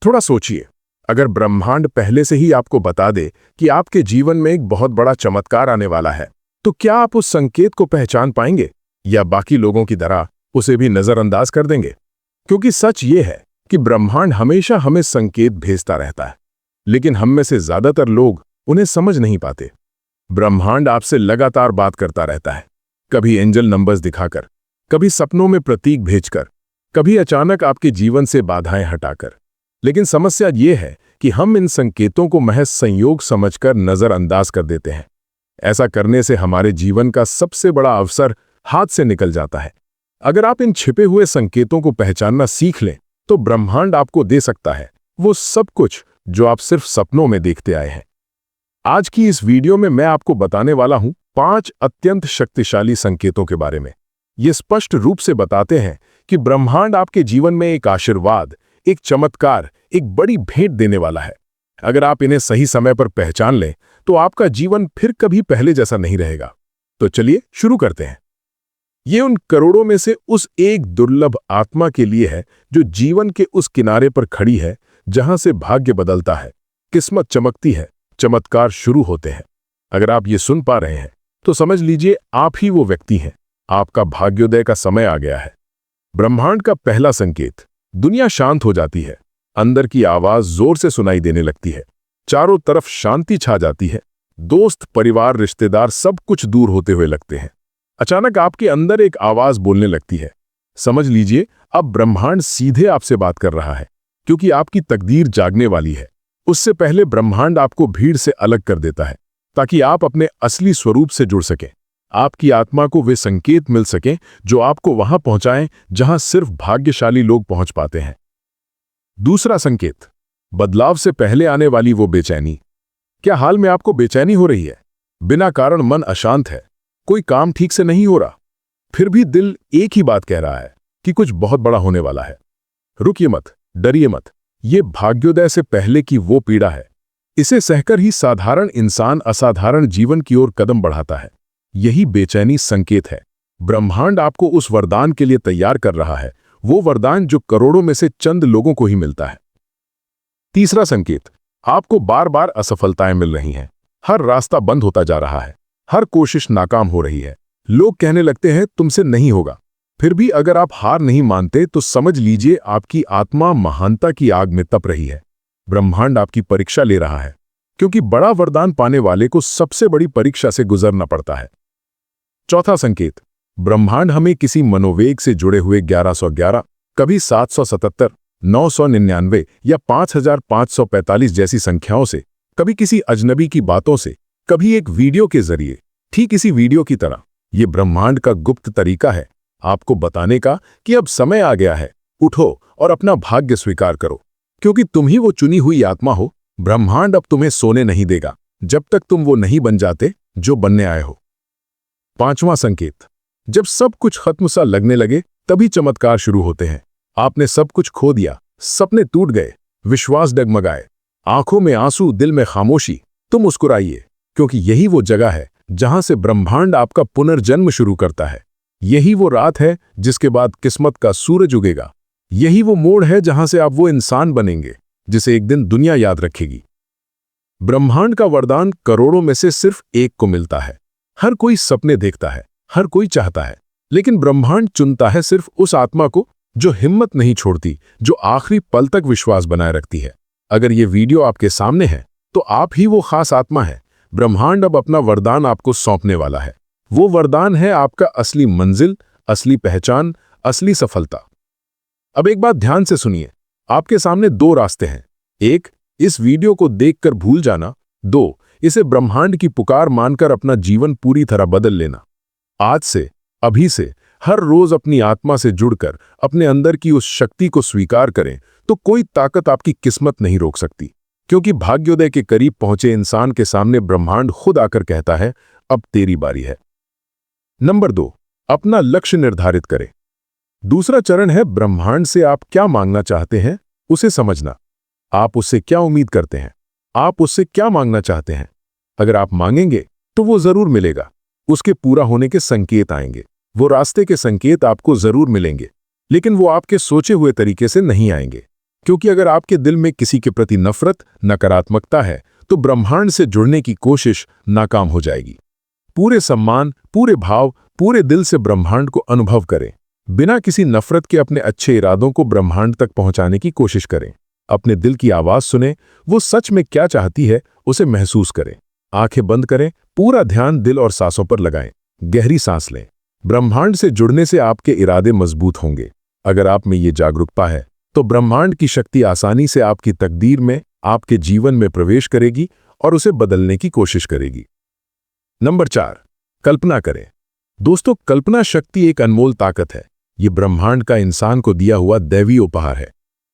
थोड़ा सोचिए, अगर ब्रह्मांड पहले से ही आपको बता दे कि आपके जीवन में एक बहुत बड़ा चमत्कार आने वाला है, तो क्या आप उस संकेत को पहचान पाएंगे या बाकी लोगों की तरह उसे भी नजरअंदाज कर देंगे? क्योंकि सच ये है कि ब्रह्मांड हमेशा हमें संकेत भेजता रहता है, लेकिन हम में से ज्यादातर लोग उन्हें समझ नहीं पाते। ब्रह्मांड आपसे लगातार बात करता रहता है, कभी एंजल नंबर्स दिखाकर, कभी सपनों में प्रतीक भेजकर, कभी अचानक आपके जीवन से बाधाएं हटाकर। लेकिन समस्या ये है कि हम इन संकेतों को महज संयोग समझकर नजरअंदाज कर देते हैं। ऐसा करने से हमारे जीवन का सबसे बड़ा अवसर हाथ से निकल जाता है। अगर आप इन छिपे हुए संकेतों को पहचानना सीख लें, तो ब्रह्मांड आपको दे सकता है वो सब कुछ जो आप सिर्फ सपनों में देखते आए हैं। आज की इस वीडियो में मैं आपको बताने वाला हूं 5 अत्यंत शक्तिशाली संकेतों के बारे में। ये स्पष्ट रूप से बताते हैं कि ब्रह्मांड आपके जीवन में एक आशीर्वाद, एक चमत्कार, एक बड़ी भेंट देने वाला है। अगर आप इन्हें सही समय पर पहचान लें, तो आपका जीवन फिर कभी पहले जैसा नहीं रहेगा। तो चलिए शुरू करते हैं। ये उन करोड़ों में से उस एक दुर्लभ आत्मा के लिए है जो जीवन के उस किनारे पर खड़ी है जहां से भाग्य बदलता है, किस्मत चमकती है, चमत्कार शुरू होते हैं। अगर आप ये सुन पा रहे हैं, तो समझ लीजिए आप ही वो व्यक्ति हैं। आपका भाग्योदय का समय आ गया है। ब्रह्मांड का पहला संकेत। दुनिया शांत हो जाती है, अंदर की आवाज जोर से सुनाई देने लगती है, चारों तरफ शांति छा जाती है। दोस्त, परिवार, रिश्तेदार सब कुछ दूर होते हुए लगते हैं। अचानक आपके अंदर एक आवाज बोलने लगती है। समझ लीजिए अब ब्रह्मांड सीधे आपसे बात कर रहा है, क्योंकि आपकी तकदीर जागने वाली है। उससे पहले ब्रह्मांड आपको भीड़ से अलग कर देता है, ताकि आप अपने असली स्वरूप से जुड़ सकें। आपकी आत्मा को वे संकेत मिल सकें जो आपको वहां पहुंचाएं जहां सिर्फ भाग्यशाली लोग पहुंच पाते हैं। दूसरा संकेत। बदलाव से पहले आने वाली वो बेचैनी। क्या हाल में आपको बेचैनी हो रही है? बिना कारण मन अशांत है, कोई काम ठीक से नहीं हो रहा, फिर भी दिल एक ही बात कह रहा है कि कुछ बहुत बड़ा होने वाला है। रुकिए मत, डरिए मत, ये भाग्योदय से पहले की वो पीड़ा है। इसे सहकर ही साधारण इंसान असाधारण जीवन की ओर कदम बढ़ाता है। यही बेचैनी संकेत है। ब्रह्मांड आपको उस वरदान के लिए तैयार कर रहा है, वो वरदान जो करोड़ों में से चंद लोगों को ही मिलता है। तीसरा संकेत। आपको बार बार असफलताएं मिल रही हैं, हर रास्ता बंद होता जा रहा है, हर कोशिश नाकाम हो रही है। लोग कहने लगते हैं तुमसे नहीं होगा। फिर भी अगर आप हार नहीं मानते, तो समझ लीजिए आपकी आत्मा महानता की आग में तप रही है। ब्रह्मांड आपकी परीक्षा ले रहा है, क्योंकि बड़ा वरदान पाने वाले को सबसे बड़ी परीक्षा से गुजरना पड़ता है। चौथा संकेत। ब्रह्मांड हमें किसी मनोवेग से जुड़े हुए 1111, कभी 777, 999 या 5545 जैसी संख्याओं से, कभी किसी अजनबी की बातों से, कभी एक वीडियो के जरिए, ठीक इसी वीडियो की तरह। ये ब्रह्मांड का गुप्त तरीका है आपको बताने का कि अब समय आ गया है, उठो और अपना भाग्य स्वीकार करो, क्योंकि तुम ही वो चुनी हुई आत्मा हो। ब्रह्मांड अब तुम्हें सोने नहीं देगा जब तक तुम वो नहीं बन जाते जो बनने आए हो। पांचवां संकेत। जब सब कुछ खत्म सा लगने लगे, तभी चमत्कार शुरू होते हैं। आपने सब कुछ खो दिया, सपने टूट गए, विश्वास डगमगाए, आंखों में आंसू, दिल में खामोशी, तो मुस्कुराइए, क्योंकि यही वो जगह है जहां से ब्रह्मांड आपका पुनर्जन्म शुरू करता है। यही वो रात है जिसके बाद किस्मत का सूरज उगेगा। यही वो मोड़ है जहां से आप वो इंसान बनेंगे जिसे एक दिन दुनिया याद रखेगी। ब्रह्मांड का वरदान करोड़ों में से सिर्फ एक को मिलता है। हर कोई सपने देखता है, हर कोई चाहता है, लेकिन ब्रह्मांड चुनता है सिर्फ उस आत्मा को जो हिम्मत नहीं छोड़ती, जो आखिरी पल तक विश्वास बनाए रखती है। अगर ये वीडियो आपके सामने है, तो आप ही वो खास आत्मा है। ब्रह्मांड अब अपना वरदान आपको सौंपने वाला है। वो वरदान है आपका असली मंजिल, असली पहचान, असली सफलता। अब एक बात ध्यान से सुनिए। आपके सामने 2 रास्ते हैं। 1, इस वीडियो को देखकर भूल जाना। 2, इसे ब्रह्मांड की पुकार मानकर अपना जीवन पूरी तरह बदल लेना। आज से, अभी से, हर रोज अपनी आत्मा से जुड़कर अपने अंदर की उस शक्ति को स्वीकार करें, तो कोई ताकत आपकी किस्मत नहीं रोक सकती। क्योंकि भाग्योदय के करीब पहुंचे इंसान के सामने ब्रह्मांड खुद आकर कहता है, अब तेरी बारी है। नंबर 2, अपना लक्ष्य निर्धारित करें। दूसरा चरण है ब्रह्मांड से आप क्या मांगना चाहते हैं, उसे समझना। आप उससे क्या उम्मीद करते हैं, आप उससे क्या मांगना चाहते हैं। अगर आप मांगेंगे तो वो जरूर मिलेगा। उसके पूरा होने के संकेत आएंगे, वो रास्ते के संकेत आपको जरूर मिलेंगे, लेकिन वो आपके सोचे हुए तरीके से नहीं आएंगे। क्योंकि अगर आपके दिल में किसी के प्रति नफरत, नकारात्मकता है, तो ब्रह्मांड से जुड़ने की कोशिश नाकाम हो जाएगी। पूरे सम्मान, पूरे भाव, पूरे दिल से ब्रह्मांड को अनुभव करें। बिना किसी नफरत के अपने अच्छे इरादों को ब्रह्मांड तक पहुंचाने की कोशिश करें। अपने दिल की आवाज सुने, वो सच में क्या चाहती है उसे महसूस करें। आंखें बंद करें, पूरा ध्यान दिल और सांसों पर लगाएं। गहरी सांस लें। ब्रह्मांड से जुड़ने से आपके इरादे मजबूत होंगे। अगर आप में ये जागरूकता है, तो ब्रह्मांड की शक्ति आसानी से आपकी तकदीर में, आपके जीवन में प्रवेश करेगी और उसे बदलने की कोशिश करेगी। नंबर 4, कल्पना करें। दोस्तों, कल्पना शक्ति एक अनमोल ताकत है। ये ब्रह्मांड का इंसान को दिया हुआ दैवीय उपहार है।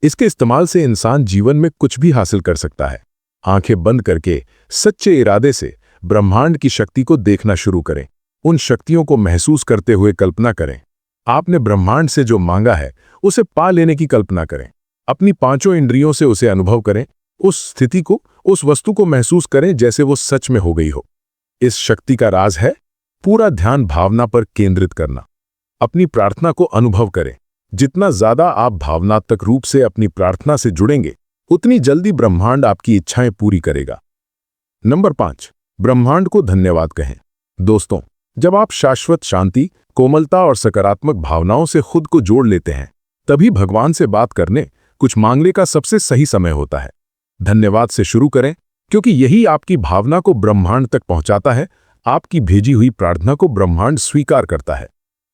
इसके इस्तेमाल से इंसान जीवन में कुछ भी हासिल कर सकता है। आंखें बंद करके सच्चे इरादे से ब्रह्मांड की शक्ति को देखना शुरू करें। उन शक्तियों को महसूस करते हुए कल्पना करें। आपने ब्रह्मांड से जो मांगा है उसे पा लेने की कल्पना करें। अपनी पांचों इंद्रियों से उसे अनुभव करें। उस स्थिति को, उस वस्तु को महसूस करें जैसे वो सच में हो गई हो। इस शक्ति का राज है पूरा ध्यान भावना पर केंद्रित करना। अपनी प्रार्थना को अनुभव करें। जितना ज्यादा आप भावनात्मक रूप से अपनी प्रार्थना से जुड़ेंगे, उतनी जल्दी ब्रह्मांड आपकी इच्छाएं पूरी करेगा। नंबर 5, ब्रह्मांड को धन्यवाद कहें। दोस्तों, जब आप शाश्वत शांति, कोमलता और सकारात्मक भावनाओं से खुद को जोड़ लेते हैं, तभी भगवान से बात करने, कुछ मांगने का सबसे सही समय होता है। धन्यवाद से शुरू करें, क्योंकि यही आपकी भावना को ब्रह्मांड तक पहुंचाता है। आपकी भेजी हुई प्रार्थना को ब्रह्मांड स्वीकार करता है।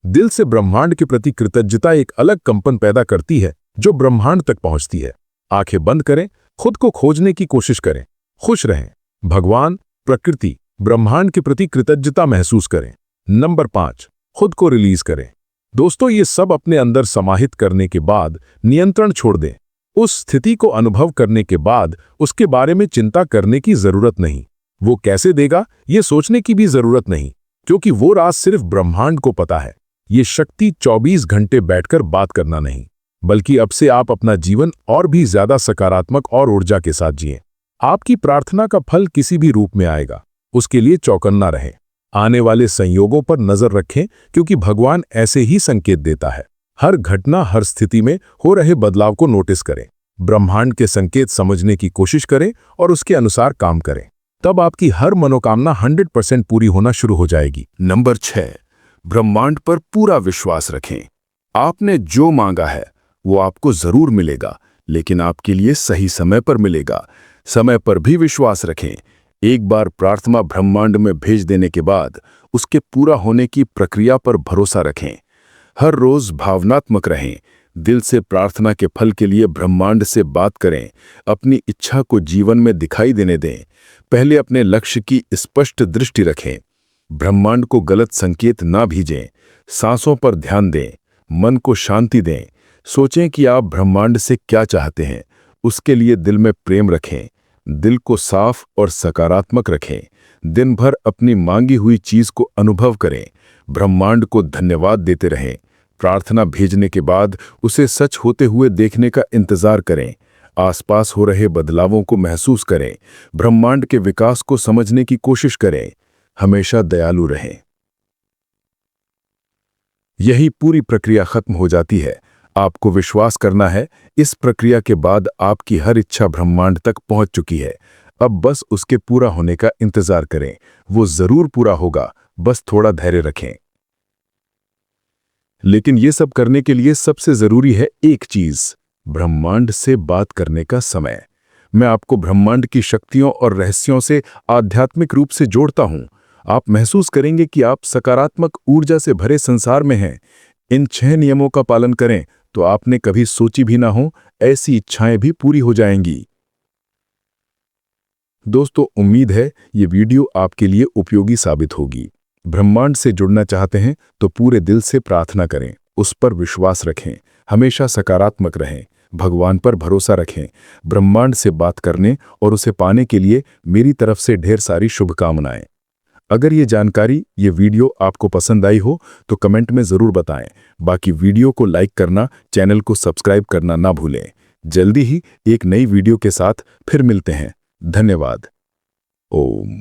दिल से ब्रह्मांड के प्रति कृतज्ञता एक अलग कंपन पैदा करती है जो ब्रह्मांड तक पहुंचती है। आंखें बंद करें, खुद को खोजने की कोशिश करें। खुश रहें। भगवान, प्रकृति, ब्रह्मांड के प्रति कृतज्ञता महसूस करें। नंबर 5, खुद को रिलीज करें। दोस्तों, ये सब अपने अंदर समाहित करने के बाद नियंत्रण छोड़ दें। उस स्थिति को अनुभव करने के बाद उसके बारे में चिंता करने की जरूरत नहीं। वो कैसे देगा ये सोचने की भी जरूरत नहीं, क्योंकि वो राज सिर्फ ब्रह्मांड को पता है। ये शक्ति 24 घंटे बैठकर बात करना नहीं, बल्कि अब से आप अपना जीवन और भी ज्यादा सकारात्मक और ऊर्जा के साथ जिएं। आपकी प्रार्थना का फल किसी भी रूप में आएगा, उसके लिए चौकन्ना रहें। आने वाले संयोगों पर नजर रखें, क्योंकि भगवान ऐसे ही संकेत देता है। हर घटना, हर स्थिति में हो रहे बदलाव को नोटिस करें। ब्रह्मांड के संकेत समझने की कोशिश करें और उसके अनुसार काम करें। तब आपकी हर मनोकामना 100% पूरी होना शुरू हो जाएगी। नंबर 6, ब्रह्मांड पर पूरा विश्वास रखें। आपने जो मांगा है वो आपको जरूर मिलेगा, लेकिन आपके लिए सही समय पर मिलेगा। समय पर भी विश्वास रखें। एक बार प्रार्थना ब्रह्मांड में भेज देने के बाद उसके पूरा होने की प्रक्रिया पर भरोसा रखें। हर रोज भावनात्मक रहें। दिल से प्रार्थना के फल के लिए ब्रह्मांड से बात करें। अपनी इच्छा को जीवन में दिखाई देने दें। पहले अपने लक्ष्य की स्पष्ट दृष्टि रखें। ब्रह्मांड को गलत संकेत ना भेजें। सांसों पर ध्यान दें। मन को शांति दें। सोचें कि आप ब्रह्मांड से क्या चाहते हैं। उसके लिए दिल में प्रेम रखें। दिल को साफ और सकारात्मक रखें। दिन भर अपनी मांगी हुई चीज को अनुभव करें। ब्रह्मांड को धन्यवाद देते रहें। प्रार्थना भेजने के बाद उसे सच होते हुए देखने का इंतजार करें। आसपास हो रहे बदलावों को महसूस करें। ब्रह्मांड के विकास को समझने की कोशिश करें। हमेशा दयालु रहें। यही पूरी प्रक्रिया खत्म हो जाती है। आपको विश्वास करना है, इस प्रक्रिया के बाद आपकी हर इच्छा ब्रह्मांड तक पहुंच चुकी है। अब बस उसके पूरा होने का इंतजार करें। वो जरूर पूरा होगा, बस थोड़ा धैर्य रखें। लेकिन ये सब करने के लिए सबसे जरूरी है एक चीज, ब्रह्मांड से बात करने का समय। मैं आपको ब्रह्मांड की शक्तियों और रहस्यों से आध्यात्मिक रूप से जोड़ता हूं। आप महसूस करेंगे कि आप सकारात्मक ऊर्जा से भरे संसार में हैं। इन 6 नियमों का पालन करें तो आपने कभी सोची भी ना हो ऐसी इच्छाएं भी पूरी हो जाएंगी। दोस्तों, उम्मीद है ये वीडियो आपके लिए उपयोगी साबित होगी। ब्रह्मांड से जुड़ना चाहते हैं तो पूरे दिल से प्रार्थना करें, उस पर विश्वास रखें, हमेशा सकारात्मक रहें, भगवान पर भरोसा रखें। ब्रह्मांड से बात करने और उसे पाने के लिए मेरी तरफ से ढेर सारी शुभकामनाएं। अगर ये जानकारी, ये वीडियो आपको पसंद आई हो तो कमेंट में ज़रूर बताएं। बाकी वीडियो को लाइक करना, चैनल को सब्सक्राइब करना ना भूलें। जल्दी ही एक नई वीडियो के साथ फिर मिलते हैं। धन्यवाद। ओम।